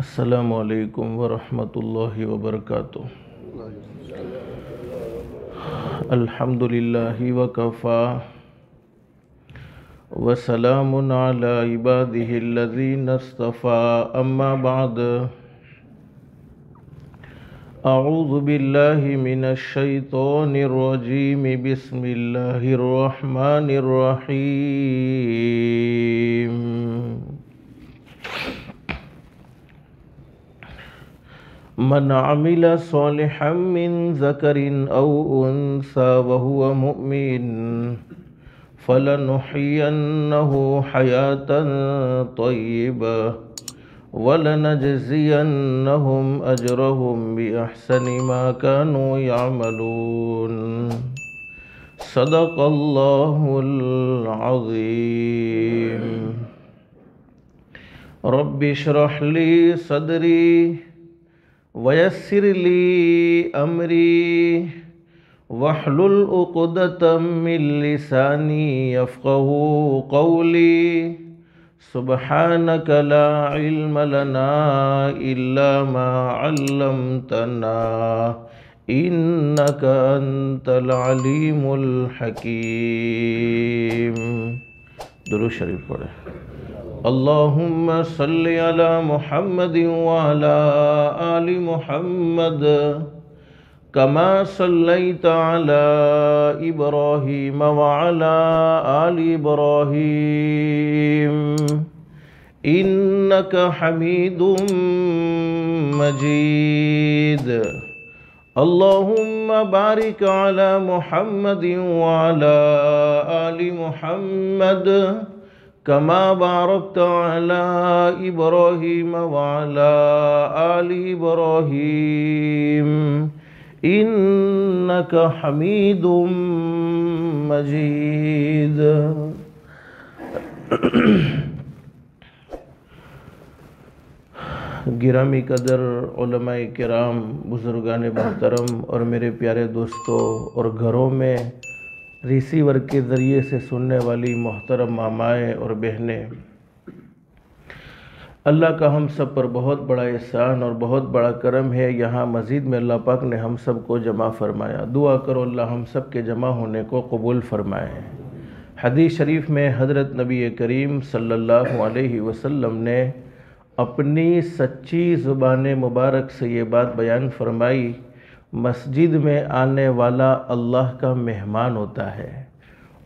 अस्सलामु अलैकुम वरहमतुल्लाहि वबरकातुह। अल्हम्दुलिल्लाहि वकफ़ा वसलामुन अला इबादिहिल्लज़ीना इस्तफ़ा अम्मा बाद। अऊज़ु बिल्लाहि मिनश शैतानिर रजीम बिस्मिल्लाहिर रहमानिर रहीम। मन अमिला सालिहम मिन ज़करिन औ उन्सा वहुव मुमिन फलनुहयिन्नहु हयातन तय्यिबा वलनजज़ियन्नहुम अजरहुम बिअहसनि मा कानू यअमलून। सदक़ल्लाहुल अज़ीम। रब्बि इश्रह ली सदरी वयस्सिर ली अमरी वहलुल उक़दतम मिन लिसानी यफ़क़हू क़ौली। सुब्हानक ला इल्म लना इल्ला मा अल्लमतना इन्नका अंतल अलीमुल हकीम। दुरूद शरीफ पढ़े। अल्लाहुम्मा सल्लि अला मुहम्मदिन व अला आलि मुहम्मद कमा सल्लैता अला इब्राहीम व अला आलि इब्राहीम इन्नका हमीदुम मजीद। अल्लाहुम्मा बारिक अला मुहम्मदिन व अला आलि मुहम्मद कमा बारकता अला इब्राहीम व अला आलि इब्राहीम इन्नका हमीदुम मजीद। गिरामी कदर उलमाए किराम, बुजुर्गान मोहतरम और मेरे प्यारे दोस्तों और घरों में रिसीवर के ज़रिए से सुनने वाली मोहतरम मामाएँ और बहनें, अल्लाह का हम सब पर बहुत बड़ा एहसान और बहुत बड़ा करम है। यहाँ मस्जिद में अल्लाह पाक ने हम सब को जमा फरमाया। दुआ करो अल्लाह हम सब के जमा होने को कबूल फरमाए। हदीस शरीफ में हज़रत नबी करीम सल्लल्लाहु अलैहि वसल्लम ने अपनी सच्ची ज़ुबान मुबारक से ये बात बयान फरमाई, मस्जिद में आने वाला अल्लाह का मेहमान होता है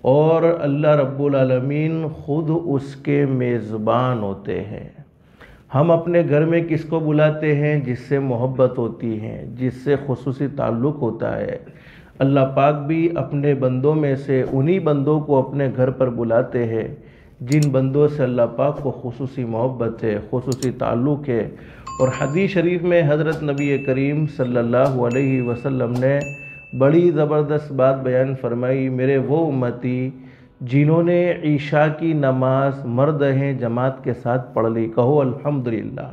और अल्लाह रब्बुल आलमीन ख़ुद उसके मेज़बान होते हैं। हम अपने घर में किसको बुलाते हैं? जिससे मोहब्बत होती है, जिससे खुसूसी ताल्लुक़ होता है। अल्लाह पाक भी अपने बंदों में से उन्हीं बंदों को अपने घर पर बुलाते हैं जिन बंदों से अल्लाह पाक को खुसूसी मोहब्बत है, खुसूसी ताल्लुक़ है। और हदीस शरीफ में हज़रत नबी करीम सल्लल्लाहु अलैहि वसल्लम ने बड़ी ज़बरदस्त बात बयान फरमाई, मेरे वो उम्मती जिन्होंने ईशा की नमाज मर्द हैं जमात के साथ पढ़ ली। कहो अल्हम्दुलिल्लाह,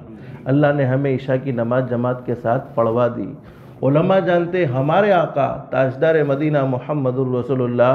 अल्लाह ने हमें ईशा की नमाज जमात के साथ पढ़वा दी। उलमा जानते हमारे आका ताजदार मदीना मुहम्मदुर रसूलुल्लाह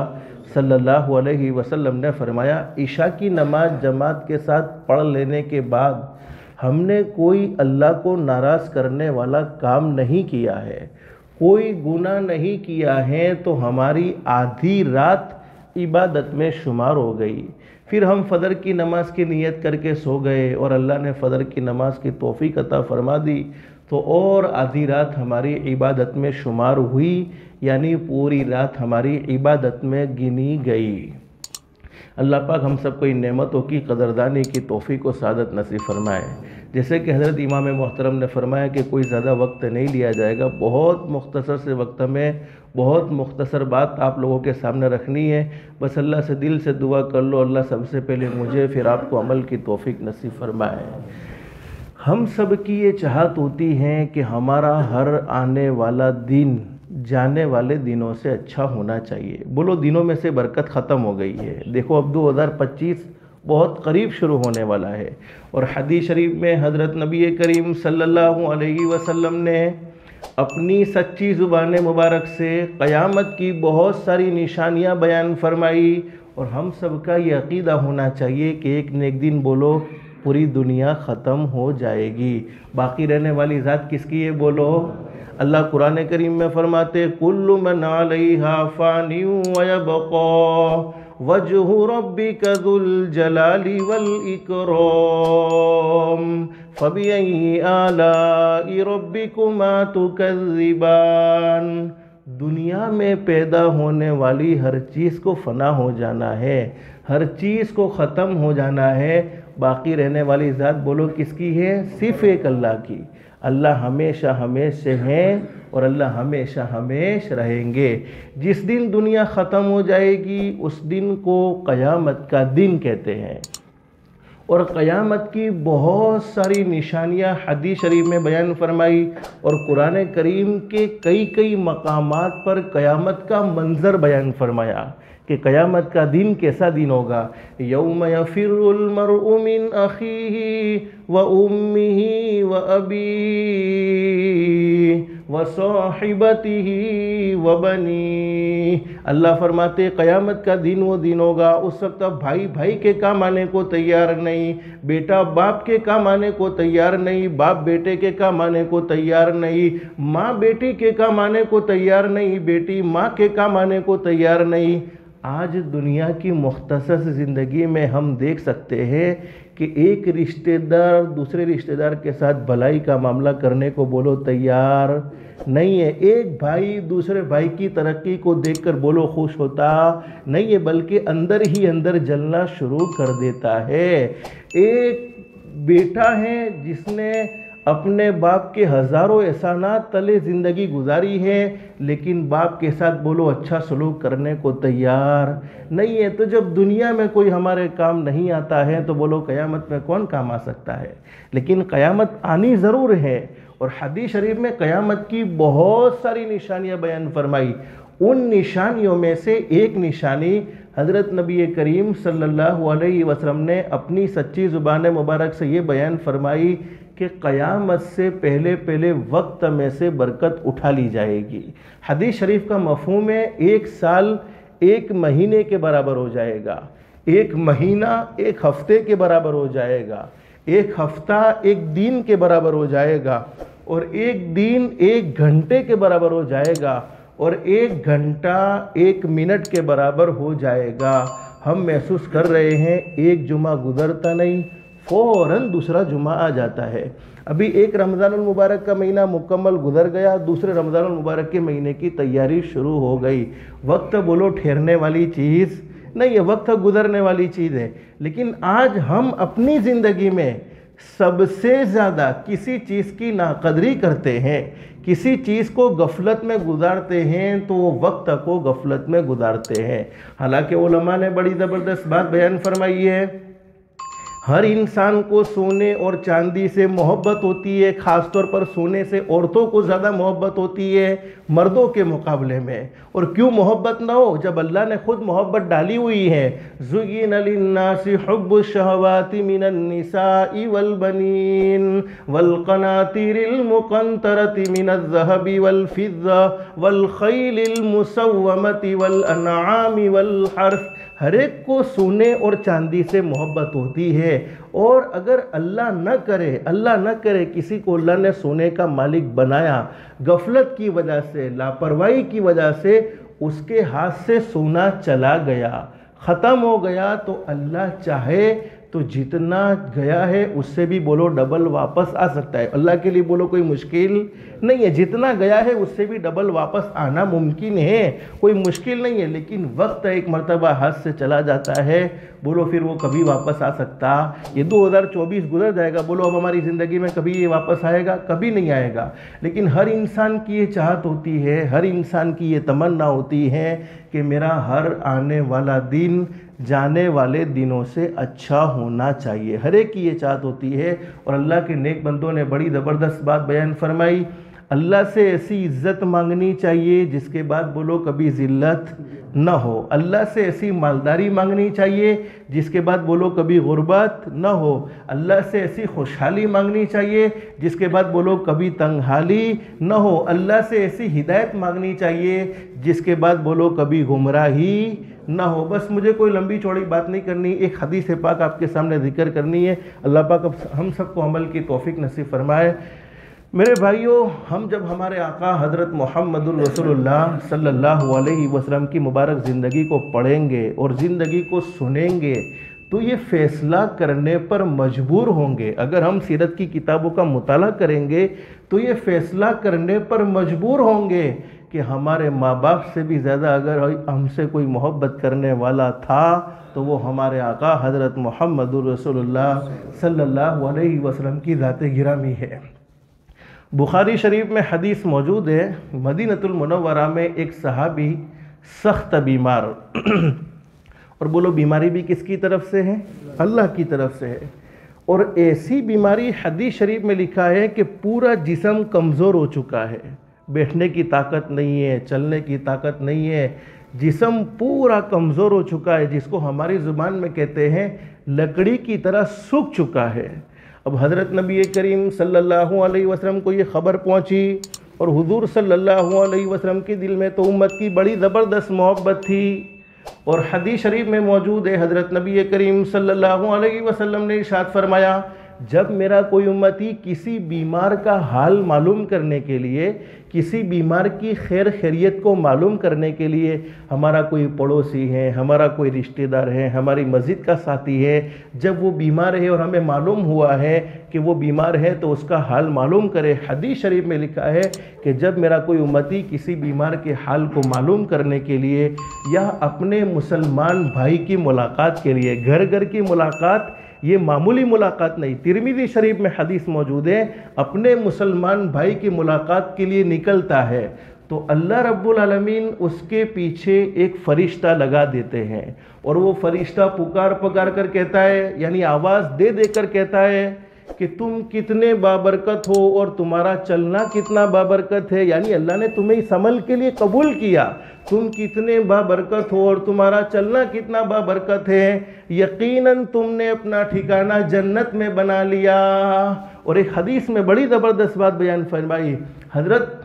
सल्लल्लाहु अलैहि वसल्लम ने फरमाया, ईशा की नमाज जमात के साथ पढ़ लेने के बाद हमने कोई अल्लाह को नाराज़ करने वाला काम नहीं किया है, कोई गुनाह नहीं किया है, तो हमारी आधी रात इबादत में शुमार हो गई। फिर हम फ़जर की नमाज की नियत करके सो गए और अल्लाह ने फ़जर की नमाज की तौफ़ीक अता फ़रमा दी, तो और आधी रात हमारी इबादत में शुमार हुई, यानी पूरी रात हमारी इबादत में गिनी गई। अल्लाह पाक हम सबको इन नेमतों की कदरदानी की तौफ़ीक व सादत नसीब फरमाए। जैसे कि हज़रत इमाम मोहतरम ने फरमाया कि कोई ज़्यादा वक्त नहीं लिया जाएगा, बहुत मुख्तसर से वक्त में बहुत मुख्तसर बात आप लोगों के सामने रखनी है। बस अल्लाह से दिल से दुआ कर लो, अल्लाह सबसे पहले मुझे फिर आपको अमल की तौफ़ीक नसीब फरमाए। हम सब की ये चाहत होती है कि हमारा हर आने वाला दिन जाने वाले दिनों से अच्छा होना चाहिए। बोलो, दिनों में से बरकत ख़त्म हो गई है। देखो अब 2025 बहुत करीब शुरू होने वाला है और हदीस शरीफ में हज़रत नबी करीम सल्लल्लाहु अलैहि वसल्लम ने अपनी सच्ची ज़ुबान मुबारक से क़यामत की बहुत सारी निशानियां बयान फरमाई। और हम सब का ये अक़ीदा होना चाहिए कि एक न एक दिन बोलो पूरी दुनिया ख़त्म हो जाएगी। बाकी रहने वाली ज़ात किसकी है बोलो? अल्लाह कुरान करीम में फरमाते कुल्लु मन अलैहा फ़ानी व यबक़ा वजहु रब्बिका ज़ुल जलाली वल इकराम फ़बिअय्यि आलाइ रब्बिकुमा तुकज़्ज़िबान। दुनिया में पैदा होने वाली हर चीज़ को फ़ना हो जाना है, हर चीज़ को ख़त्म हो जाना है। बाकी रहने वाली ज़ात बोलो किसकी है? सिर्फ़ एक अल्लाह की। अल्लाह हमेशा हमेशा हैं और अल्लाह हमेशा हमेशा रहेंगे। जिस दिन दुनिया ख़त्म हो जाएगी उस दिन को क़यामत का दिन कहते हैं। और क़यामत की बहुत सारी निशानियाँ हदीस शरीफ में बयान फरमाई और कुरान करीम के कई कई मकामात पर क़यामत का मंज़र बयान फरमाया कि क़यामत का दिन कैसा दिन होगा। यौम यफ़िरुल मर्उ मिन अख़ीही व उम्मिही व अबीही व साहिबतिही व बनी। अल्लाह फरमाते क़यामत का दिन वो दिन होगा, उस वक्त भाई भाई के काम आने को तैयार नहीं, बेटा बाप के काम आने को तैयार नहीं, बाप बेटे के काम आने को तैयार नहीं, माँ बेटी के काम आने को तैयार नहीं, बेटी माँ के काम आने को तैयार नहीं। आज दुनिया की मुख्तसर ज़िंदगी में हम देख सकते हैं कि एक रिश्तेदार दूसरे रिश्तेदार के साथ भलाई का मामला करने को बोलो तैयार नहीं है। एक भाई दूसरे भाई की तरक्की को देखकर बोलो खुश होता नहीं है, बल्कि अंदर ही अंदर जलना शुरू कर देता है। एक बेटा है जिसने अपने बाप के हज़ारों एहसानात तले ज़िंदगी गुजारी है, लेकिन बाप के साथ बोलो अच्छा सलूक करने को तैयार नहीं है। तो जब दुनिया में कोई हमारे काम नहीं आता है तो बोलो क़यामत में कौन काम आ सकता है? लेकिन क़यामत आनी ज़रूर है। और हदीस शरीफ में क़यामत की बहुत सारी निशानियाँ बयान फरमाई। उन निशानियों में से एक निशानी हज़रत नबी करीम सल्लल्लाहु अलैहि वसल्लम ने अपनी सच्ची ज़ुबान मुबारक से ये बयान फरमाई कि क़यामत से पहले पहले वक्त में से बरकत उठा ली जाएगी। हदीस शरीफ का मफ़हूम है एक साल एक महीने के बराबर हो जाएगा, एक महीना एक हफ्ते के बराबर हो जाएगा, एक हफ्ता एक दिन के बराबर हो जाएगा, और एक दिन एक घंटे के बराबर हो जाएगा, और एक घंटा एक मिनट के बराबर हो जाएगा। हम महसूस कर रहे हैं एक जुमा गुज़रता नहीं फ़ौरन दूसरा जुमा आ जाता है। अभी एक रमज़ानुल मुबारक का महीना मुकम्मल गुजर गया, दूसरे रमज़ानुल मुबारक के महीने की तैयारी शुरू हो गई। वक्त बोलो ठहरने वाली चीज़ नहीं है, वक्त गुजरने वाली चीज़ है। लेकिन आज हम अपनी ज़िंदगी में सबसे ज़्यादा किसी चीज़ की नाक़दरी करते हैं, किसी चीज़ को गफलत में गुजारते हैं, तो वो वक्त को गफलत में गुजारते हैं। हालांकि उलमा ने बड़ी ज़बरदस्त बात बयान फरमाई है, हर इंसान को सोने और चांदी से मोहब्बत होती है, ख़ासतौर पर सोने से औरतों को ज़्यादा मोहब्बत होती है मर्दों के मुकाबले में। और क्यों मोहब्बत ना हो जब अल्लाह ने खुद मोहब्बत डाली हुई है। ज़ुय्यिना लिन्नासि हुब्बुश शहवाति मिनन निसाइ वल बनीन वल क़नातिरिल मुक़ंतरति मिनज़ ज़हबि वल फ़िज़्ज़ा वल ख़ैलिल मुसव्वमति वल अनआमि वल हर्थ। हर एक को सोने और चांदी से मोहब्बत होती है। और अगर अल्लाह न करे किसी को अल्लाह ने सोने का मालिक बनाया, गफलत की वजह से, लापरवाही की वजह से उसके हाथ से सोना चला गया, ख़त्म हो गया, तो अल्लाह चाहे तो जितना गया है उससे भी बोलो डबल वापस आ सकता है। अल्लाह के लिए बोलो कोई मुश्किल नहीं है, जितना गया है उससे भी डबल वापस आना मुमकिन है, कोई मुश्किल नहीं है। लेकिन वक्त एक मर्तबा हाथ से चला जाता है, बोलो फिर वो कभी वापस आ सकता? ये 2024 गुजर जाएगा, बोलो अब हमारी ज़िंदगी में कभी ये वापस आएगा? कभी नहीं आएगा। लेकिन हर इंसान की ये चाहत होती है, हर इंसान की ये तमन्ना होती है कि मेरा हर आने वाला दिन जाने वाले दिनों से अच्छा होना चाहिए। हर एक की ये चाहत होती है। और अल्लाह के नेक बंदों ने बड़ी ज़बरदस्त बात बयान फरमाई, अल्लाह से ऐसी इज़्ज़त मांगनी चाहिए जिसके बाद बोलो कभी ज़िल्लत न हो। अल्लाह से ऐसी मालदारी मांगनी चाहिए जिसके बाद बोलो कभी गुर्बत न हो। अल्लाह से ऐसी खुशहाली मांगनी चाहिए जिसके बाद बोलो कभी तंगहाली न हो। अल्लाह से ऐसी हिदायत मांगनी चाहिए जिसके बाद बोलो कभी गुमराही ना हो। बस मुझे कोई लंबी चौड़ी बात नहीं करनी, एक हदीस पाक आपके सामने जिक्र करनी है। अल्लाह पाक हम सबको अमल की तौफीक नसीब फरमाए। मेरे भाइयों, हम जब हमारे आका हज़रत मुहम्मदुर रसूलुल्लाह सल्लल्लाहु अलैहि वसल्लम की मुबारक ज़िंदगी को पढ़ेंगे और ज़िंदगी को सुनेंगे तो ये फ़ैसला करने पर मजबूर होंगे। अगर हम सीरत की किताबों का मुताला करेंगे तो ये फ़ैसला करने पर मजबूर होंगे कि हमारे माँ बाप से भी ज़्यादा अगर हमसे कोई मोहब्बत करने वाला था तो वो हमारे आका हज़रत मुहम्मदुर रसूलुल्लाह सल्लल्लाहु अलैहि वसल्लम की ज़ात-ए गिरामी है। बुखारी शरीफ में हदीस मौजूद है, मदीनतुल मुनव्वरा में एक सहाबी सख्त बीमार और बोलो बीमारी भी किसकी तरफ से है? अल्लाह की तरफ से है। और ऐसी बीमारी हदीस शरीफ में लिखा है कि पूरा जिस्म कमज़ोर हो चुका है, बैठने की ताकत नहीं है, चलने की ताकत नहीं है, जिस्म पूरा कमज़ोर हो चुका है, जिसको हमारी ज़ुबान में कहते हैं लकड़ी की तरह सूख चुका है। अब हज़रत नबी करीम सल्लल्लाहु अलैहि वसल्लम को ये ख़बर पहुंची और हुज़ूर सल्लल्लाहु अलैहि वसल्लम के दिल में तो उम्मत की बड़ी ज़बरदस्त मोहब्बत थी। और हदीस शरीफ में मौजूद है, हज़रत नबी करीम सल्लल्लाहु अलैहि वसल्लम ने इरशाद फरमाया, जब मेरा कोई उम्मती किसी बीमार का हाल मालूम करने के लिए, किसी बीमार की खैर खैरियत को मालूम करने के लिए, हमारा कोई पड़ोसी है, हमारा कोई रिश्तेदार है, हमारी मस्जिद का साथी है, जब वो बीमार है और हमें मालूम हुआ है कि वो बीमार है तो उसका हाल मालूम करे। हदीस शरीफ में लिखा है कि जब मेरा कोई उम्मती किसी बीमार के हाल को मालूम करने के लिए या अपने मुसलमान भाई की मुलाकात के लिए, घर घर की मुलाकात, ये मामूली मुलाकात नहीं, तिरमिज़ी शरीफ में हदीस मौजूद है, अपने मुसलमान भाई की मुलाकात के लिए निकलता है तो अल्लाह रब्बुल आलमीन उसके पीछे एक फ़रिश्ता लगा देते हैं और वो फ़रिश्ता पुकार पुकार कर कहता है, यानी आवाज़ दे देकर कहता है कि तुम कितने बाबरकत हो और तुम्हारा चलना कितना बाबरकत है, यानी अल्लाह ने तुम्हें इस अमल के लिए कबूल किया, तुम कितने बाबरकत हो और तुम्हारा चलना कितना बाबरकत है, यकीनन तुमने अपना ठिकाना जन्नत में बना लिया। और एक हदीस में बड़ी ज़बरदस्त बात बयान फरमाई, हज़रत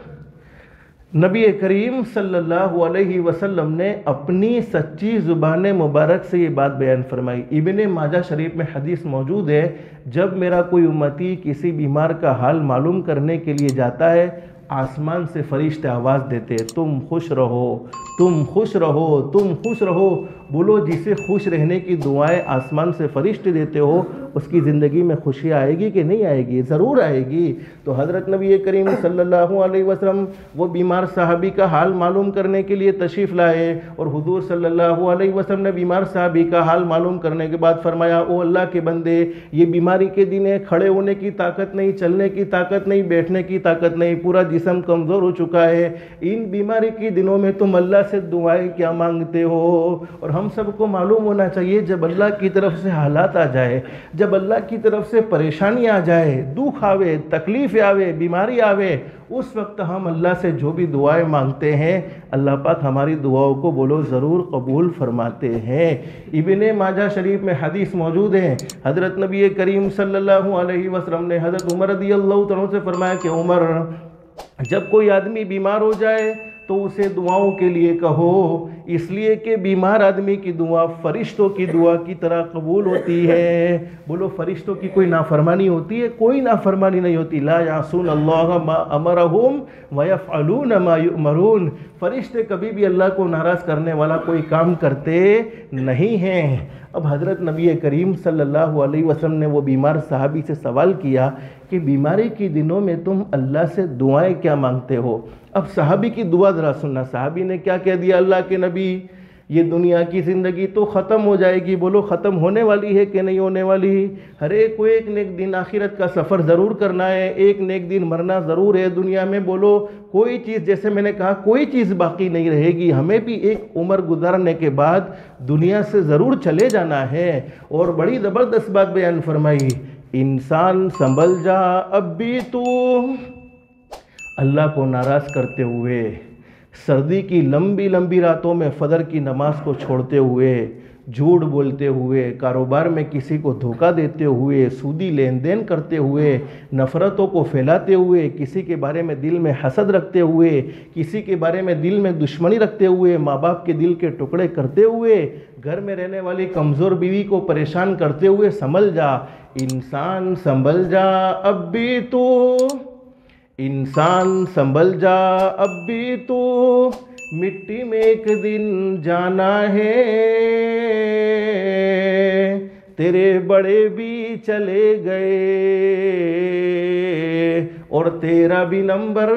नबी करीम सल्लल्लाहु अलैहि वसल्लम ने अपनी सच्ची ज़ुबान मुबारक से ये बात बयान फरमाई। इब्ने माजा शरीफ में हदीस मौजूद है, जब मेरा कोई उम्मती किसी बीमार का हाल मालूम करने के लिए जाता है, आसमान से फरिश्ते आवाज़ देते, तुम खुश रहो, तुम खुश रहो, तुम खुश रहो। बोलो, जिसे खुश रहने की दुआएं आसमान से फरिश्ते देते हो उसकी ज़िंदगी में खुशी आएगी कि नहीं आएगी? ज़रूर आएगी। तो हज़रत नबी करीम सल्लल्लाहु अलैहि वसल्लम वो बीमार साहबी का हाल मालूम करने के लिए तशरीफ़ लाए और हुज़ूर सल्लल्लाहु अलैहि वसल्लम ने बीमार साहबी का हाल मालूम करने के बाद फरमाया, ओ अल्लाह के बंदे, ये बीमारी के दिन है, खड़े होने की ताकत नहीं, चलने की ताकत नहीं, बैठने की ताकत नहीं, पूरा जिस्म कमज़ोर हो चुका है, इन बीमारी के दिनों में तुम अल्लाह से दुआएं क्या मांगते हो? और हम सबको मालूम होना चाहिए, जब अल्लाह की तरफ से हालात आ जाए, जब अल्लाह की तरफ से परेशानी आ जाए, दुख आवे, तकलीफ़ आवे, बीमारी आवे, उस वक्त हम अल्लाह से जो भी दुआएं मांगते हैं अल्लाह पाक हमारी दुआओं को बोलो ज़रूर कबूल फरमाते हैं। इब्ने माजा शरीफ में हदीस मौजूद है, हज़रत नबी करीम सल्लल्लाहु अलैहि वसल्लम ने हज़रत उमर रज़ियल्लाहु तआला से फरमाया कि उमर, जब कोई आदमी बीमार हो जाए तो उसे दुआओं के लिए कहो, इसलिए कि बीमार आदमी की दुआ फरिश्तों की दुआ की तरह कबूल होती है। बोलो, फरिश्तों की कोई नाफरमानी होती है? कोई नाफरमानी नहीं होती। ला यासून अल्लाह मा अमरहुम व यफ़अलून मा युअमरून। फरिश्ते कभी भी अल्लाह को नाराज़ करने वाला कोई काम करते नहीं हैं। अब हज़रत नबी करीम सल्लल्लाहु अलैहि वसल्लम ने वो बीमार सहाबी से सवाल किया कि बीमारी के दिनों में तुम अल्लाह से दुआएं क्या मांगते हो? अब सहाबी की दुआ ज़रा सुनना। सहाबी ने क्या कह दिया, अल्लाह के नबी, ये दुनिया की ज़िंदगी तो ख़त्म हो जाएगी। बोलो, ख़त्म होने वाली है कि नहीं होने वाली? हर एक को एक न एक दिन आखिरत का सफ़र ज़रूर करना है, एक न एक दिन मरना ज़रूर है दुनिया में। बोलो, कोई चीज़, जैसे मैंने कहा, कोई चीज़ बाकी नहीं रहेगी। हमें भी एक उम्र गुजरने के बाद दुनिया से ज़रूर चले जाना है। और बड़ी ज़बरदस्त बात बयान फरमाई, इंसान संभल जा अब भी तू, अल्लाह को नाराज़ करते हुए, सर्दी की लंबी लंबी रातों में फजर की नमाज को छोड़ते हुए, झूठ बोलते हुए, कारोबार में किसी को धोखा देते हुए, सूदी लेन देन करते हुए, नफ़रतों को फैलाते हुए, किसी के बारे में दिल में हसद रखते हुए, किसी के बारे में दिल में दुश्मनी रखते हुए, माँ बाप के दिल के टुकड़े करते हुए, घर में रहने वाली कमज़ोर बीवी को परेशान करते हुए, संभल जा इंसान, संभल जा अब भी तू, इंसान संभल जा अब भी तू, मिट्टी में एक दिन जाना है, तेरे बड़े भी चले गए और तेरा भी नंबर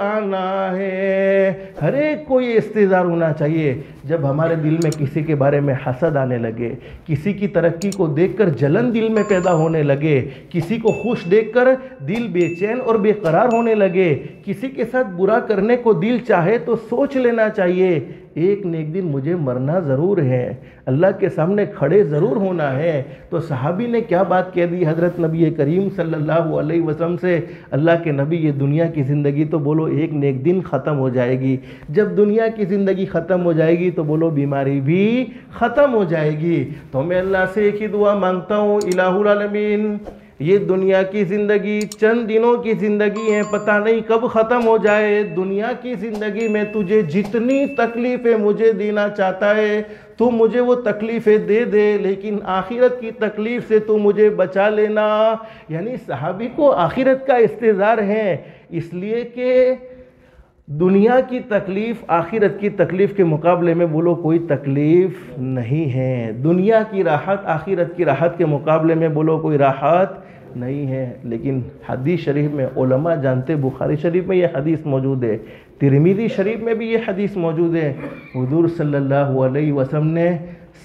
आना है। हर एक को ये इस्तेज़ार होना चाहिए, जब हमारे दिल में किसी के बारे में हसद आने लगे, किसी की तरक्की को देखकर जलन दिल में पैदा होने लगे, किसी को खुश देखकर दिल बेचैन और बेकरार होने लगे, किसी के साथ बुरा करने को दिल चाहे तो सोच लेना चाहिए, एक न एक दिन मुझे मरना ज़रूर है, अल्लाह के सामने खड़े ज़रूर होना है। तो सहाबी ने क्या बात कह दी हज़रत नबी करीम सल्लल्लाहु अलैहि वसल्लम से, अल्लाह के नबी ये दुनिया की ज़िंदगी तो बोलो एक न एक दिन ख़त्म हो जाएगी, जब दुनिया की ज़िंदगी ख़त्म हो जाएगी तो बोलो बीमारी भी ख़त्म हो जाएगी। तो मैं अल्लाह से एक ही दुआ मांगता हूँ, इलाहुल आलमीन ये दुनिया की ज़िंदगी चंद दिनों की ज़िंदगी है, पता नहीं कब ख़त्म हो जाए। दुनिया की ज़िंदगी में तुझे जितनी तकलीफ़ें मुझे देना चाहता है तू मुझे वो तकलीफ़ें दे दे, लेकिन आखिरत की तकलीफ़ से तू मुझे बचा लेना। यानी सहाबी को आखिरत का इस्तेज़ार है, इसलिए कि दुनिया की तकलीफ़ आखिरत की तकलीफ़ के मुकाबले में बोलो कोई तकलीफ़ नहीं है। दुनिया की राहत आखिरत की राहत के मुकाबले में बोलो कोई राहत नहीं है। लेकिन हदीस शरीफ में उलमा जानते, बुखारी शरीफ में ये हदीस मौजूद है, तिरमिज़ी शरीफ में भी ये हदीस मौजूद है। हुज़ूर सल्लल्लाहु अलैहि वसल्लम ने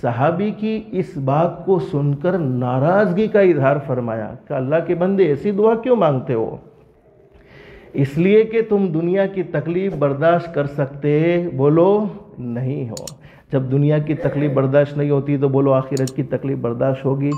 सहाबी की इस बात को सुनकर नाराज़गी का इजहार फरमाया कि अल्लाह के बंदे ऐसी दुआ क्यों मांगते हो? इसलिए कि तुम दुनिया की तकलीफ़ बर्दाश्त कर सकते बोलो नहीं हो। जब दुनिया की तकलीफ़ बर्दाश्त नहीं होती तो बोलो आखिरत की तकलीफ़ बर्दाश्त होगी।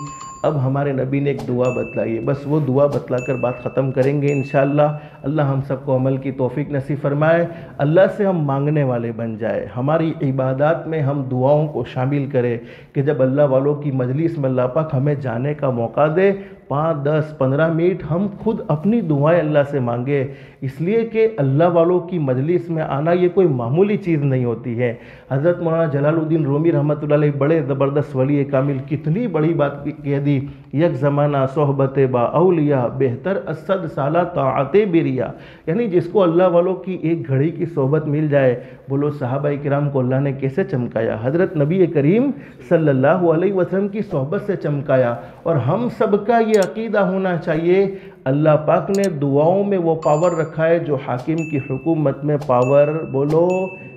अब हमारे नबी ने एक दुआ बतलाई है, बस वो दुआ बतलाकर बात ख़त्म करेंगे इंशाअल्लाह। अल्लाह हम सबको अमल की तौफीक नसीब फरमाए, अल्लाह से हम मांगने वाले बन जाए, हमारी इबादत में हम दुआओं को शामिल करें कि जब अल्लाह वालों की मजलिस में अल्लाह पाक हमें जाने का मौका दे, 5, 10, 15 मिनट हम खुद अपनी दुआएं अल्लाह से मांगे। इसलिए कि अल्लाह वालों की मजलिस में आना ये कोई मामूली चीज़ नहीं होती है। हज़रत मौलाना जलालुद्दीन रूमी रहमतुल्लाह अलैह बड़े ज़बरदस्त वली कामिल कितनी बड़ी बात कह दी, यक ज़माना सोहबत बा औलिया बेहतर असद साला ताअते बिरिया। यानी जिसको अल्लाह वालों की एक घड़ी की सोहबत मिल जाए, बोलो सहाबा किराम को अल्लाह ने कैसे चमकाया? हज़रत नबी करीम सल्लल्लाहु अलैहि वसल्लम की सोहबत से चमकाया। और हम सबका ये अकीदा होना चाहिए, अल्लाह पाक ने दुआओं में वो पावर रखा है जो हाकिम की हुकूमत में पावर बोलो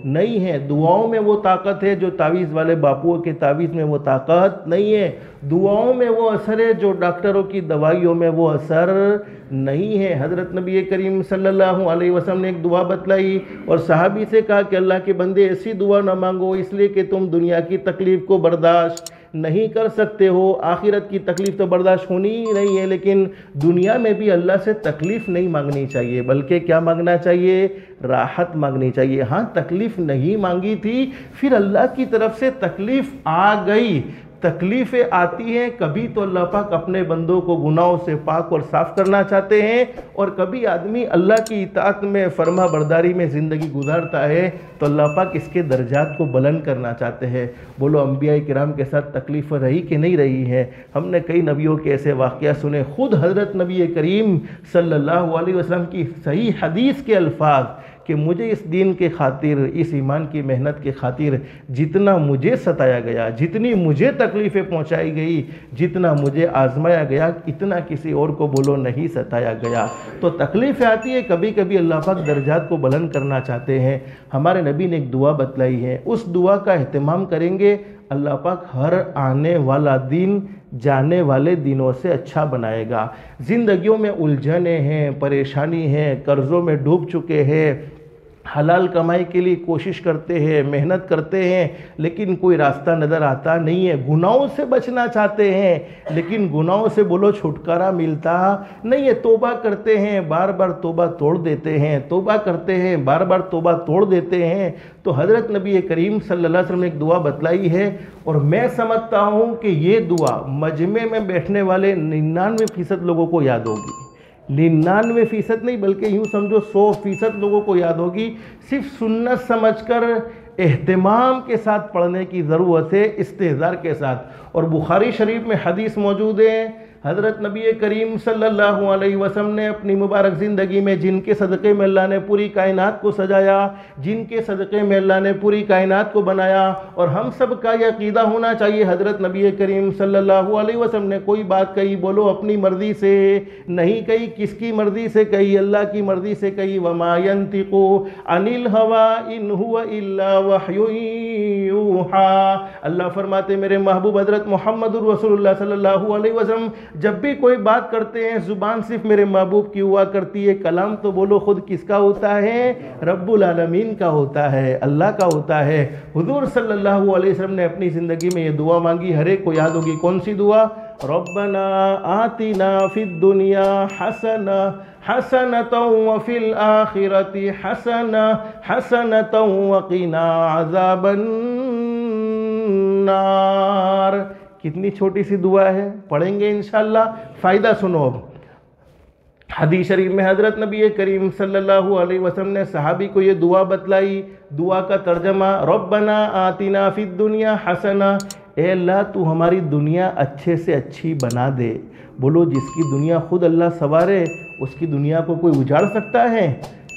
नहीं है। दुआओं में वो ताकत है जो तावीज़ वाले बापुओं के तावीज़ में वो ताकत नहीं है। दुआओं में वो असर है जो डॉक्टरों की दवाइयों में वो असर नहीं है। हज़रत नबी करीम सल्लल्लाहु अलैहि वसल्लम ने एक दुआ बतलाई और सहाबी से कहा कि अल्लाह के बंदे ऐसी दुआ ना मांगो, इसलिए कि तुम दुनिया की तकलीफ़ को बर्दाश्त नहीं कर सकते हो, आखिरत की तकलीफ़ तो बर्दाश्त होनी ही नहीं है। लेकिन दुनिया में भी अल्लाह से तकलीफ़ नहीं मांगनी चाहिए, बल्कि क्या मांगना चाहिए? राहत मांगनी चाहिए। हाँ, तकलीफ़ नहीं मांगी थी, फिर अल्लाह की तरफ से तकलीफ़ आ गई। तकलीफ़ें आती हैं, कभी तो अल्लाह पाक अपने बंदों को गुनाहों से पाक और साफ़ करना चाहते हैं, और कभी आदमी अल्लाह की इताअत में फरमा बरदारी में ज़िंदगी गुजारता है तो अल्लाह पाक इसके दर्जात को बुलंद करना चाहते हैं। बोलो अंबिया किराम के साथ तकलीफ़ रही कि नहीं रही है? हमने कई नबियों के ऐसे वाक़या सुने। खुद हज़रत नबी करीम सल्लल्लाहु अलैहि वसल्लम की सही हदीस के अल्फाज कि मुझे इस दीन के खातिर, इस ईमान की मेहनत के खातिर जितना मुझे सताया गया, जितनी मुझे तकलीफ़ें पहुंचाई गई, जितना मुझे आजमाया गया, इतना किसी और को बोलो नहीं सताया गया। तो तकलीफ़ें आती है, कभी कभी अल्लाह पाक दर्जात को बुलंद करना चाहते हैं। हमारे नबी ने एक दुआ बतलाई है, उस दुआ का एहतमाम करेंगे, अल्लाह पाक हर आने वाला दिन जाने वाले दिनों से अच्छा बनाएगा। ज़िंदगियों में उलझने हैं, परेशानी है, कर्ज़ों में डूब चुके हैं, हलाल कमाई के लिए कोशिश करते हैं, मेहनत करते हैं, लेकिन कोई रास्ता नज़र आता नहीं है। गुनाहों से बचना चाहते हैं, लेकिन गुनाहों से बोलो छुटकारा मिलता नहीं है। तौबा करते हैं, बार बार तौबा तोड़ देते हैं, तौबा करते हैं, बार बार तौबा तोड़ देते हैं। तो हज़रत नबी करीम सल्लल्लाहु अलैहि वसल्लम ने एक दुआ बतलाई है, और मैं समझता हूँ कि ये दुआ मजमे में बैठने वाले 99% लोगों को याद होगी। 99% नहीं, बल्कि यूँ समझो 100% लोगों को याद होगी। सिर्फ सुन्नत समझकर एहतिमाम के साथ पढ़ने की ज़रूरत है, इस्तेहज़ार के साथ। और बुखारी शरीफ में हदीस मौजूद है, हज़रत नबी करीम सल्लल्लाहु अलैहि वसल्लम ने अपनी मुबारक ज़िंदगी में जिनके सदक़े में अल्लाह ने पूरी कायनात को सजाया, जिनके सदक़े में अल्लाह ने पूरी कायनात को बनाया, और हम सब का यह अक़ीदा होना चाहिए, हज़रत नबी करीम सल्लल्लाहु अलैहि वसल्लम ने कोई बात कही, बोलो अपनी मर्ज़ी से नहीं कही, किसकी मर्ज़ी से कही? अल्लाह की मर्ज़ी से कही। वमा यंतिक़ु अनिल हवा इन हुवा इल्ला वह्युन यूहा। अल्लाह फरमाते मेरे महबूब हज़रत मुहम्मदुर रसूलुल्लाह सल्लल्लाहु अलैहि वसल्लम जब भी कोई बात करते हैं, ज़ुबान सिर्फ मेरे महबूब की हुआ करती है, कलाम तो बोलो खुद किसका होता है? रब्बुल आलमीन का होता है, अल्लाह का होता है। हुज़ूर सल्लल्लाहु अलैहि वसल्लम ने अपनी ज़िंदगी में ये दुआ मांगी, हर एक को याद होगी। कौन सी दुआ? रब्बना आतिना फिद दुनिया हसना हसनतन व फिल आखिरति हसना हसनतन व क़िना अज़ाबन नार। कितनी छोटी सी दुआ है, पढ़ेंगे इंशाअल्लाह, फ़ायदा सुनो। अब हदीस शरीफ में हज़रत नबी करीम सल्लल्लाहु अलैहि वसल्लम ने सहाबी को ये दुआ बतलाई। दुआ का तर्जमा, रब्बना आतिना फिद दुनिया हसना, ए अल्लाह तू हमारी दुनिया अच्छे से अच्छी बना दे। बोलो जिसकी दुनिया खुद अल्लाह सवारे, उसकी दुनिया को कोई उजाड़ सकता है?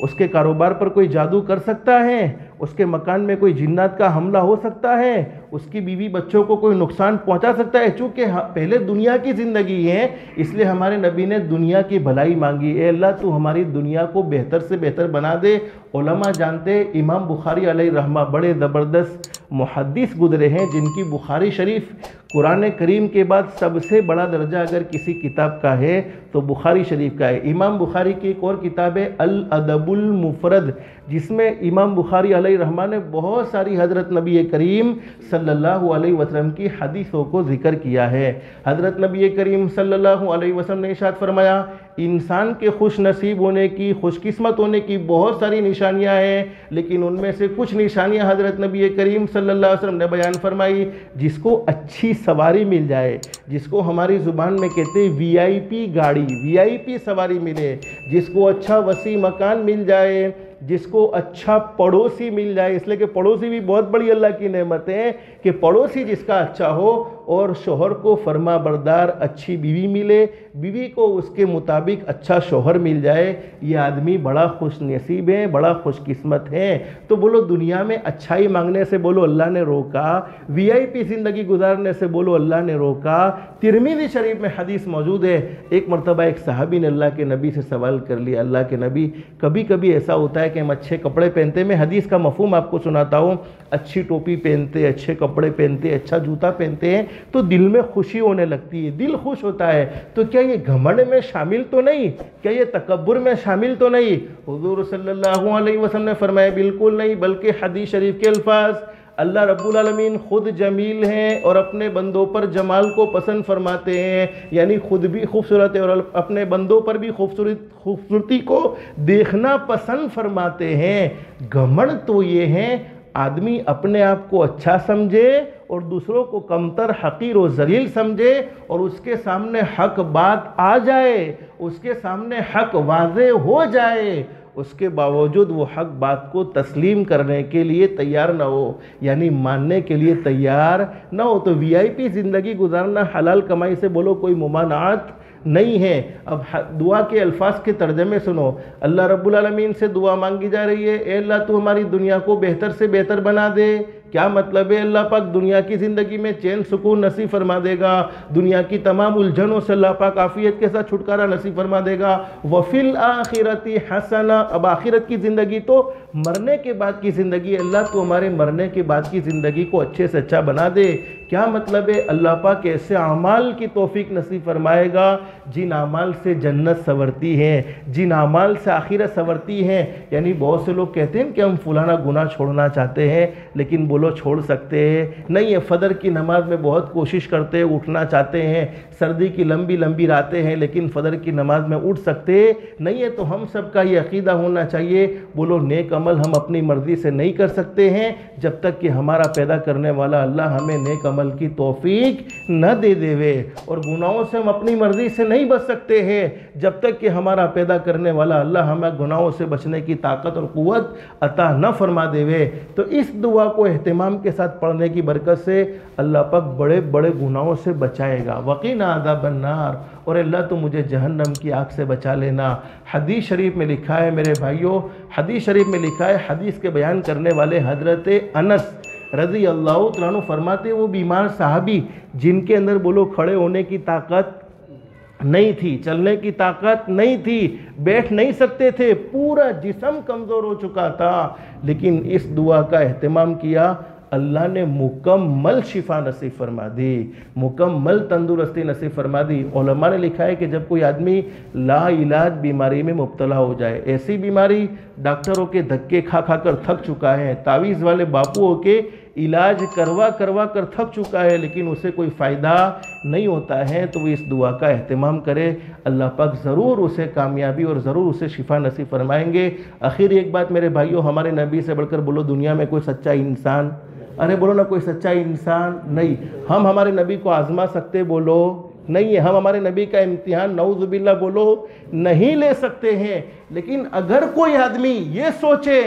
उसके कारोबार पर कोई जादू कर सकता है? उसके मकान में कोई जिन्नात का हमला हो सकता है? उसकी बीवी बच्चों को कोई नुकसान पहुंचा सकता है? चूँकि पहले दुनिया की ज़िंदगी है, इसलिए हमारे नबी ने दुनिया की भलाई मांगी। ए अल्लाह तू हमारी दुनिया को बेहतर से बेहतर बना दे। उलमा जानते, इमाम बुखारी अलैहि रहमा बड़े ज़बरदस्त मुहद्दिस गुजरे हैं, जिनकी बुखारी शरीफ कुरान करीम के बाद सबसे बड़ा दर्जा अगर किसी किताब का है तो बुखारी शरीफ का है। इमाम बुखारी की एक और किताब है अल अदबुल मुफरद, जिसमें इमाम बुखारी अलैहि रहमा ने बहुत सारी हज़रत नबी करीम सल्लल्लाहु अलैहि वसल्लम की हदीसों को जिक्र किया है। हज़रत नबी करीम सल्लल्लाहु अलैहि वसल्लम ने इरशाद फरमाया, इंसान के खुश नसीब होने की, खुशकिस्मत होने की बहुत सारी निशानियां हैं, लेकिन उनमें से कुछ निशानियां हज़रत नबी करीम सल्लल्लाहु अलैहि वसल्लम ने बयान फरमाई। जिसको अच्छी सवारी मिल जाए, जिसको हमारी ज़ुबान में कहते हैं वीआईपी गाड़ी, वीआईपी सवारी मिले, जिसको अच्छा वसी मकान मिल जाए, जिसको अच्छा पड़ोसी मिल जाए, इसलिए कि पड़ोसी भी बहुत बड़ी अल्लाह की नेमत है कि पड़ोसी जिसका अच्छा हो, और शोहर को फरमा बरदार अच्छी बीवी मिले, बीवी को उसके मुताबिक अच्छा शोहर मिल जाए, ये आदमी बड़ा खुश नसीब है, बड़ा खुशकिस्मत है। तो बोलो दुनिया में अच्छाई मांगने से बोलो अल्लाह ने रोका, वीआईपी ज़िंदगी गुजारने से बोलो अल्लाह ने रोका। तिरमिज़ी शरीफ में हदीस मौजूद है, एक मरतबा एक सहाबी ने अल्लाह के नबी से सवाल कर लिया, अल्लाह के नबी कभी कभी ऐसा होता है कि हम अच्छे कपड़े पहनते, मैं हदीस का मफहूम आपको सुनाता हूँ, अच्छी टोपी पहनते, अच्छे कपड़े पहनते, अच्छा जूता पहनते हैं तो दिल में खुशी होने लगती है, दिल खुश होता है। तो क्या ये घमंड में शामिल तो नहीं? क्या ये तकब्बुर में शामिल तो नहीं? हुजूर सल्लल्लाहु अलैहि वसल्लम ने फरमाया बिल्कुल नहीं, बल्कि हदीस शरीफ के अल्फाज, अल्लाह रब्बुल आलमीन खुद जमील हैं और अपने बंदों पर जमाल को पसंद फरमाते हैं, यानी खुद भी खूबसूरत है और अपने बंदों पर भी खूबसूरती को देखना पसंद फरमाते हैं। घमंड तो ये हैं आदमी अपने आप को अच्छा समझे और दूसरों को कमतर, हकीर और जलील समझे, और उसके सामने हक बात आ जाए, उसके सामने हक वाज़े हो जाए, उसके बावजूद वो हक बात को तस्लीम करने के लिए तैयार ना हो, यानी मानने के लिए तैयार ना हो। तो वीआईपी ज़िंदगी गुजारना हलाल कमाई से बोलो कोई मुमानात नहीं है। अब दुआ के अल्फाज के तर्जमे सुनो। अल्लाह रब्बुल आलमीन से दुआ मांगी जा रही है, ए अल्लाह तू हमारी दुनिया को बेहतर से बेहतर बना दे, क्या मतलब है? अल्लाह पाक दुनिया की ज़िंदगी में चैन सुकून नसीब फरमा देगा, दुनिया की तमाम उलझनों से अल्लाह पाक आफियत के साथ छुटकारा नसीब फरमा देगा। वफिल आखिरती हसना, अब आखिरत की ज़िंदगी तो मरने के बाद की ज़िंदगी, अल्लाह तो हमारे मरने के बाद की ज़िंदगी को अच्छे से अच्छा बना दे। क्या मतलब है? अल्लाह पाक ऐसे अमाल की तौफीक नसीब फरमाएगा जिन अमाल से जन्नत संवरती है, जिन अमाल से आखिरत संवरती है। यानी बहुत से लोग कहते हैं कि हम फलाना गुनाह छोड़ना चाहते हैं, लेकिन बोलो छोड़ सकते हैं नहीं है। फजर की नमाज में बहुत कोशिश करते हैं, उठना चाहते हैं, सर्दी की लंबी लंबी रातें हैं, लेकिन फजर की नमाज में उठ सकते नहीं है। तो हम सब का ये अकीदा होना चाहिए, बोलो नेक अमल हम अपनी मर्ज़ी से नहीं कर सकते हैं जब तक कि हमारा पैदा करने वाला अल्लाह हमें नेक अमल की तौफीक न दे देवे, और गुनाहों से हम अपनी मर्ज़ी से नहीं बच सकते हैं जब तक कि हमारा पैदा करने वाला अल्लाह हमें गुनाहों से बचने की ताकत और क़ुव्वत अता न फरमा देवे। तो इस दुआ को एहतिमाम के साथ पढ़ने की बरकत से अल्लाह पाक बड़े बड़े गुनाहों से बचाएगा। वक़ीना अज़ाबन्नार, और अल्लाह तो मुझे जहन्नम की आग से बचा लेना। हदीस शरीफ में लिखा है मेरे भाइयों, हदीस शरीफ में लिखा है, हदीस के बयान करने वाले हज़रत अनस रज़ी अल्लाह तआला अन्हु फरमाते, वो बीमार साहबी जिनके अंदर बोलो खड़े होने की ताकत नहीं थी, चलने की ताकत नहीं थी, बैठ नहीं सकते थे, पूरा जिस्म कमज़ोर हो चुका था, लेकिन इस दुआ का एहतिमाम किया, अल्लाह ने मुकम्मल शिफा नसीब फरमा दी, मुकम्मल तंदुरुस्ती नसीब फरमा दी। उलमा ने लिखा है कि जब कोई आदमी लाइलाज बीमारी में मुब्तला हो जाए, ऐसी बीमारी डॉक्टरों के धक्के खा खा कर थक चुका है, तावीज़ वाले बापुओं के इलाज करवा करवा कर थक चुका है, लेकिन उसे कोई फ़ायदा नहीं होता है, तो वो इस दुआ का एहतिमाम करे, अल्लाह पाक ज़रूर उसे कामयाबी और ज़रूर उसे शिफा नसीब फरमाएंगे। आखिर एक बात मेरे भाइयों, हमारे नबी से बढ़कर बोलो दुनिया में कोई सच्चा इंसान, अरे बोलो ना कोई सच्चा इंसान नहीं। हम हमारे नबी को आजमा सकते, बोलो नहीं है। हम हमारे नबी का इम्तिहान नऊज़ुबिल्लाह बोलो नहीं ले सकते हैं। लेकिन अगर कोई आदमी ये सोचे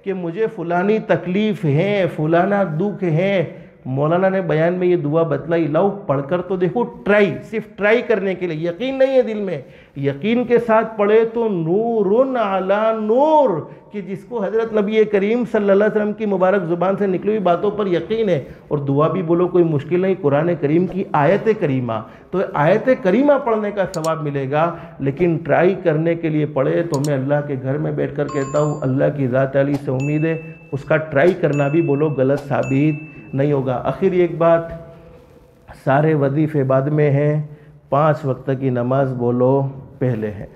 कि मुझे फलानी तकलीफ़ है, फलाना दुख है, मौलाना ने बयान में ये दुआ बतलाई, लाओ पढ़कर तो देखो, ट्राई, सिर्फ ट्राई करने के लिए, यकीन नहीं है दिल में, यकीन के साथ पढ़े तो नूरुन अला नूर, कि जिसको हज़रत नबी करीम सल्लल्लाहु अलैहि वसल्लम की मुबारक ज़ुबान से निकली हुई बातों पर यकीन है। और दुआ भी बोलो कोई मुश्किल नहीं, कुरान करीम की आयत करीमा, तो आयत करीमा पढ़ने का सवाब मिलेगा। लेकिन ट्राई करने के लिए पढ़े तो मैं अल्लाह के घर में बैठ कर कहता हूँ, अल्लाह की ज़ात अली से उम्मीद है उसका ट्राई करना भी बोलो गलत साबित नहीं होगा। आखिर एक बात, सारे वजीफ़े बाद में हैं, 5 वक्त की नमाज बोलो पहले है।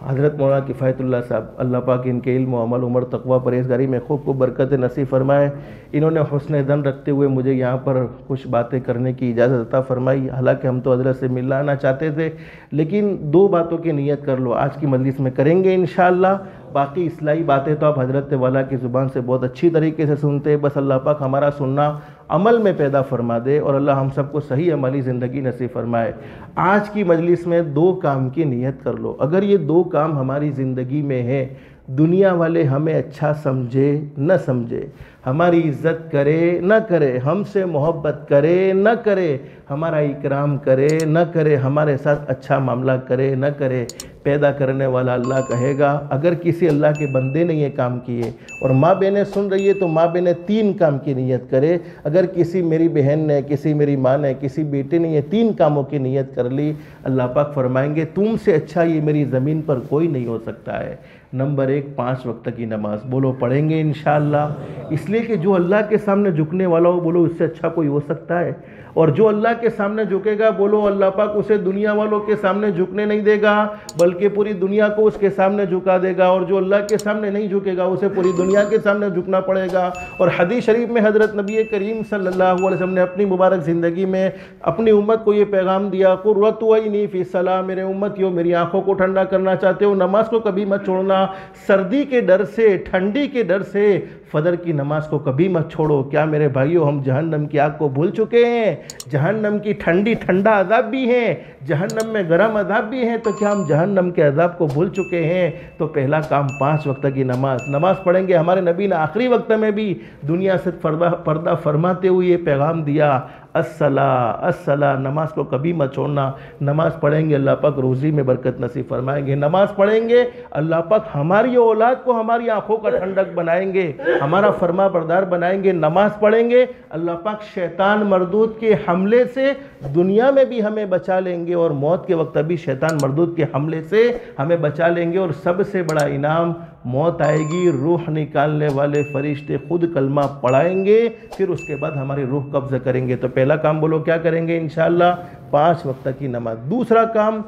हज़रत मौलाना किफ़ायतुल्लाह साहब, अल्लाह पाक इनके इल्म, अमल, उम्र, तकवा, परहेज़गारी में खूब बरकत नसीब फरमाए। इन्होंने हुस्न ज़न रखते हुए मुझे यहाँ पर कुछ बातें करने की इजाज़त अता फरमाई। हालांकि हम तो हज़रत से मिलना आना चाहते थे, लेकिन 2 बातों की नीयत कर लो, आज की मजलिस में करेंगे इंशाअल्लाह। बाकी इस्लाही बातें तो आप हज़रत वाला की ज़ुबान से बहुत अच्छी तरीके से सुनते हैं, बस अल्लाह पाक हमारा सुनना अमल में पैदा फरमा दे और अल्लाह हम सबको सही अमली ज़िंदगी नसीब फरमाए। आज की मजलिस में 2 काम की नीयत कर लो। अगर ये 2 काम हमारी ज़िंदगी में है, दुनिया वाले हमें अच्छा समझे न समझे, हमारी इज़्ज़त करे न करे, हमसे मोहब्बत करे न करे, हमारा इकराम करे न करे, हमारे साथ अच्छा मामला करे न करे, पैदा करने वाला अल्लाह कहेगा। अगर किसी अल्लाह के बंदे ने ये काम किए, और माँ बहनें सुन रही है तो माँ बहनें 3 काम की नीयत करे। अगर किसी मेरी बहन ने, किसी मेरी माँ ने, किसी बेटे ने ये 3 कामों की नीयत कर ली, अल्लाह पाक फरमाएंगे तुमसे अच्छा ये मेरी ज़मीन पर कोई नहीं हो सकता है। नंबर 1, 5 वक्त की नमाज बोलो पढ़ेंगे इंशाअल्लाह, इसलिए कि जो अल्लाह के सामने झुकने वाला हो, बोलो उससे अच्छा कोई हो सकता है। और जो अल्लाह के सामने झुकेगा, बोलो अल्लाह पाक उसे दुनिया वालों के सामने झुकने नहीं देगा, बल्कि पूरी दुनिया को उसके सामने झुका देगा। और जो अल्लाह के सामने नहीं झुकेगा, उसे पूरी दुनिया के सामने झुकना पड़ेगा। और हदीस शरीफ में हज़रत नबी करीम सल्लल्लाहु अलैहि वसल्लम ने अपनी मुबारक ज़िंदगी में अपनी उम्मत को ये पैगाम दिया, कुर्रतु ऐनी फ़ी सलाह, मेरे उम्मतियों मेरी आँखों को ठंडा करना चाहते हो, नमाज को कभी मत छोड़ना, सर्दी के डर से, ठंडी के डर से फजर की नमाज को कभी मत छोड़ो। क्या मेरे भाइयों, हम जहन्नम की आग को भूल चुके हैं? जहन्नम की ठंडा अज़ाब भी है, जहन्नम में गर्म अज़ाब भी है, तो क्या हम जहन्नम के अज़ाब को भूल चुके हैं? तो पहला काम 5 वक्त की नमाज पढ़ेंगे। हमारे नबी ने आखिरी वक्त में भी दुनिया से पर्दा फरमाते हुए ये पैगाम दिया, अस्सला अस्सला। नमाज को कभी मत छोड़ना। नमाज पढ़ेंगे अल्लाह पाक रोज़ी में बरकत नसीब फरमाएंगे। नमाज पढ़ेंगे अल्लाह पाक हमारी औलाद को हमारी आंखों का ठंडक बनाएंगे, हमारा फरमा बरदार बनाएंगे। नमाज पढ़ेंगे अल्लाह पाक शैतान मरदूद के हमले से दुनिया में भी हमें बचा लेंगे और मौत के वक्त भी शैतान मरदूद के हमले से हमें बचा लेंगे। और सबसे बड़ा इनाम, मौत आएगी, रूह निकालने वाले फरिश्ते खुद कलमा पढ़ाएंगे, फिर उसके बाद हमारी रूह कब्ज़ करेंगे। तो पहला काम बोलो क्या करेंगे इंशाअल्लाह? 5 वक्त की नमाज। दूसरा काम,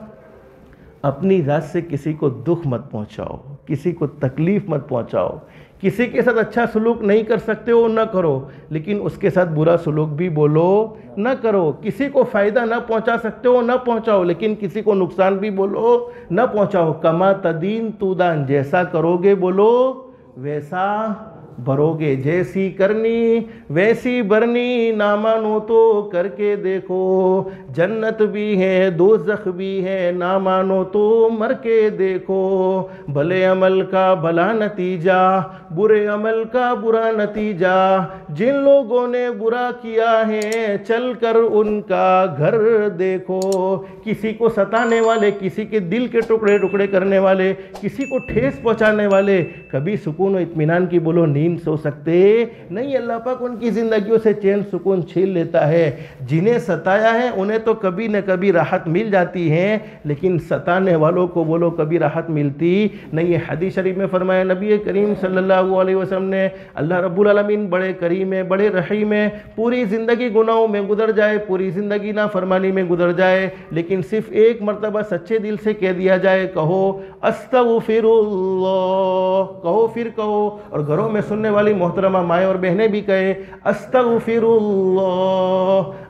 अपनी ज़ात से किसी को दुख मत पहुंचाओ, किसी को तकलीफ़ मत पहुंचाओ। किसी के साथ अच्छा सलूक नहीं कर सकते हो न करो, लेकिन उसके साथ बुरा सलूक भी बोलो न करो। किसी को फ़ायदा न पहुंचा सकते हो न पहुंचाओ, लेकिन किसी को नुकसान भी बोलो न पहुंचाओ। कमा तदीन तुदान, जैसा करोगे बोलो वैसा भरोगे, जैसी करनी वैसी भरनी, ना मानो तो करके देखो। जन्नत भी है दोज़ख भी है, ना मानो तो मर के देखो। भले अमल का भला नतीजा, बुरे अमल का बुरा नतीजा। जिन लोगों ने बुरा किया है चल कर उनका घर देखो। किसी को सताने वाले, किसी के दिल के टुकड़े टुकड़े करने वाले, किसी को ठेस पहुंचाने वाले कभी सुकून और इत्मीनान की बोलो नींद सो सकते नहीं। अल्लाह पाक उनकी जिंदगियों से चैन सुकून छीन लेता है। जिन्हें सताया है उन्हें तो कभी न कभी राहत मिल जाती है, लेकिन सताने वालों को बोलो कभी राहत मिलती नहीं है। हदीस शरीफ में फरमाया नबी करीम सल्लल्लाहु अलैहि वसल्लम ने, अल्लाह रब्बुल आलमीन बड़े करीम है, बड़े रहीम है। पूरी ज़िंदगी गुनाहों में गुजर जाए, पूरी ज़िंदगी नाफरमानी में गुजर जाए, लेकिन सिर्फ एक मरतबा सच्चे दिल से कह दिया जाए, कहो अस्तगफिरुल्लाह, कहो फिर कहो। और घरों में सुनने वाली मोहतरमा माएँ और बहनें भी कहे अस्तगफिरुल्लाह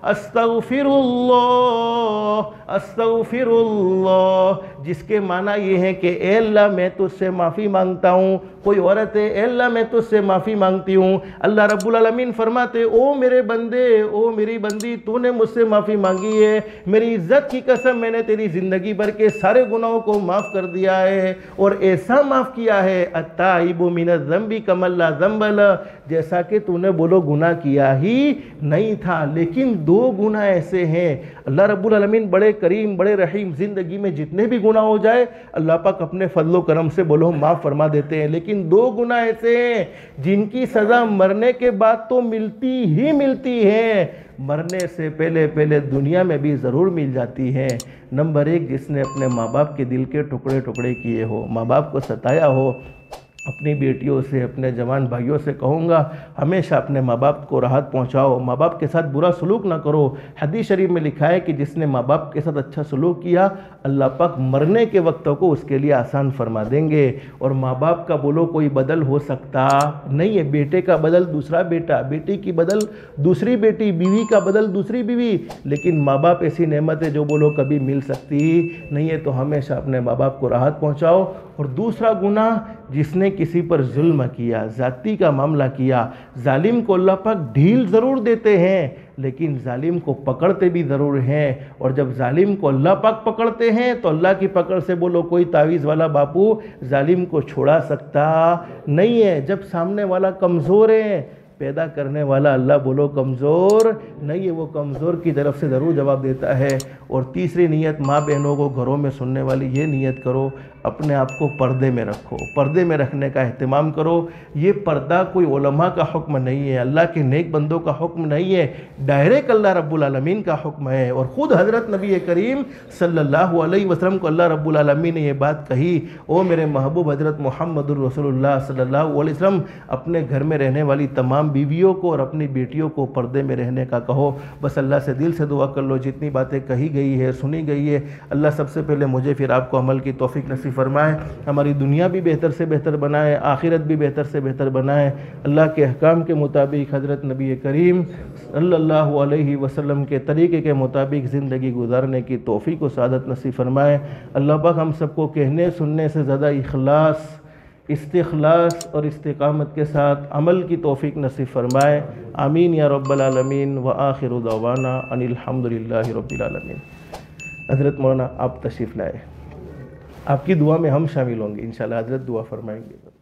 अस्तगफिरुल्लाह अस्तगफिरुल्लाह, जिसके माना ये है कि ए अल्लाह मैं तुझसे माफ़ी मांगता हूँ। कोई औरत है, ए अल्लाह मैं तुझसे माफ़ी मांगती हूँ। अल्लाह रब्बुल आलमीन फरमाते, ओ मेरे बंदे, ओ मेरी बंदी, तूने मुझसे माफ़ी मांगी है, मेरी इज़्ज़त की कसम मैंने तेरी ज़िंदगी भर के सारे गुनाहों को माफ़ कर दिया है। और ऐसा माफ़ किया है अत्ताइबु मिनज़ ज़ंबि कमल्ला ज़ंबल, जैसा कि तूने बोलो गुनाह किया ही नहीं था। लेकिन 2 गुनाह ऐसे हैं, अल्लाह रब्बुल आलमीन बड़े करीम बड़े रहीम, ज़िंदगी में जितने भी गुनाह हो जाए अल्लाह पाक अपने फजलो करम से बोलो माफ़ फरमा देते हैं। लेकिन 2 गुनाह ऐसे हैं जिनकी सज़ा मरने के बाद तो मिलती ही मिलती है, मरने से पहले पहले दुनिया में भी ज़रूर मिल जाती है। नंबर 1, जिसने अपने माँ बाप के दिल के टुकड़े टुकड़े किए हो, माँ बाप को सताया हो। अपनी बेटियों से, अपने जवान भाइयों से कहूँगा हमेशा अपने माँ बाप को राहत पहुँचाओ, माँ बाप के साथ बुरा सलूक ना करो। हदीस शरीफ में लिखा है कि जिसने माँ बाप के साथ अच्छा सलूक किया अल्लाह पाक मरने के वक्त को उसके लिए आसान फरमा देंगे। और माँ बाप का बोलो कोई बदल हो सकता नहीं है। बेटे का बदल दूसरा बेटा, बेटी की बदल दूसरी बेटी, बीवी का बदल दूसरी बीवी, लेकिन माँ बाप ऐसी नेमत है जो बोलो कभी मिल सकती नहीं है। तो हमेशा अपने माँ बाप को राहत पहुँचाओ। और दूसरा गुनाह, जिसने किसी पर जुल्म किया, ज़ाती का मामला किया, जालिम को अल्लाह पाक ढील ज़रूर देते हैं, लेकिन जालिम को पकड़ते भी ज़रूर हैं। और जब जालिम को अल्लाह पाक पकड़ते हैं तो अल्लाह की पकड़ से बोलो कोई तावीज़ वाला बापू जालिम को छुड़ा सकता नहीं है। जब सामने वाला कमज़ोर है, पैदा करने वाला अल्लाह बोलो कमज़ोर नहीं है, वो कमज़ोर की तरफ से ज़रूर जवाब देता है। और तीसरी नीयत, माँ बहनों को घरों में सुनने वाली ये नीयत करो, अपने आप को पर्दे में रखो, पर्दे में रखने का अहतमाम करो। ये पर्दा कोई उलमा का हुक्म नहीं है, अल्लाह के नेक बंदों का हुक्म नहीं है, डायरेक्ट अल्लाह रब्बुल आलमीन का हुक्म है। और ख़ुद हज़रत नबी करीम सल्लल्लाहु अलैहि वसल्लम को अल्लाह रब्बुल आलमीन ने ये बात कही, ओ मेरे महबूब हज़रत मुहम्मदुर रसूलुल्लाह सल्लल्लाहु अलैहि वसल्लम, अपने घर में रहने वाली तमाम बीवियों को और अपनी बेटियों को पर्दे में रहने का कहो। बस अल्लाह से दिल से दुआ कर लो, जितनी बातें कही गई है, सुनी गई है, अल्लाह सबसे पहले मुझे फिर आपको अमल की तौफीक नसीब फरमाए, हमारी दुनिया भी बेहतर से बेहतर बनाए, आखिरत भी बेहतर से बेहतर बनाए। अल्लाह के अहकाम के मुताबिक हज़रत नबी करीम सल्लल्लाहु अलैहि वसल्लम के तरीक़े के मुताबिक ज़िंदगी गुजारने की तौफीक व सादत नसीब फरमाए। अल्लाह पाक हम सबको कहने सुनने से ज़्यादा इखलास, इस्तिखलास और इस्तिकामत के साथ अमल की तौफीक नसीब फरमाए। आमीन या रब्बल आलमीन। व आखिरु दवाना अनिल हम्दुलिल्लाहि रब्बिल आलमीन। हज़रत मौलाना आप तशरीफ़ लाए, आपकी दुआ में हम शामिल होंगे इंशाअल्लाह। हज़रत दुआ फरमाएंगे।